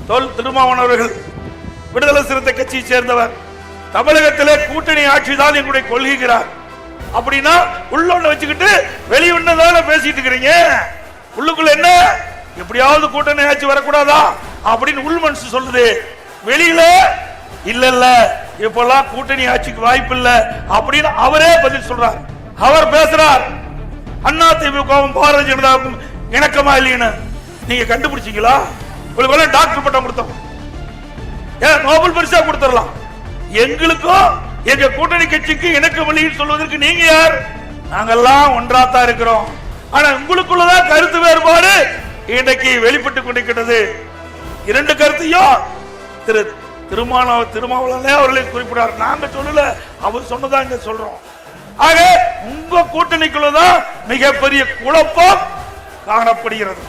திருமாவளவன் அவர்கள் விடுதலை சிறுத்தை கட்சியை சேர்ந்தவர். தமிழகத்திலே கூட்டணி ஆட்சி தான் எங்களுடைய கொள்கிறார். அப்படின்னா உள்ள வச்சுக்கிட்டு வெளியுள்ளதால பேசிட்டு இருக்கிறீங்க. உள்ளுக்குள்ள என்ன, எப்படியாவது கூட்டணி ஆட்சி வரக்கூடாதா அப்படின்னு உள் மனசு சொல்லுது. வெளியில இல்ல இல்ல இப்பெல்லாம் கூட்டணி ஆட்சிக்கு வாய்ப்பு இல்ல அப்படின்னு அவரே பதில் சொல்றார். அவர் பேசுறார், அண்ணா திமுகவும் பாரதிய ஜனதாவுக்கும் இணக்கமா இல்லைன்னு. நீங்க கண்டுபிடிச்சீங்களா? உங்களுக்கு டாக்டர் பட்டம் கொடுத்தோம், நோபல் பரிசா கொடுத்துடலாம். எங்களுக்கும் எங்க கூட்டணி கட்சிக்கு இணக்கம் இல்லைன்னு சொல்வதற்கு நீங்க யார்? நாங்கெல்லாம் ஒன்றாத்தான் இருக்கிறோம். ஆனா உங்களுக்குள்ளதான் கருத்து வேறுபாடு இன்றைக்கு வெளிப்பட்டு கொண்டிருக்கிறது. இரண்டு கருத்தையும் திருமாவளவனே அவர்களை குறிப்பிடார். நாங்க சொல்லல, அவர் சொன்னதா இங்க சொல்றோம். ஆக உங்க கூட்டணிக்குள்ளதான் மிகப்பெரிய குழப்பம் காணப்படுகிறது.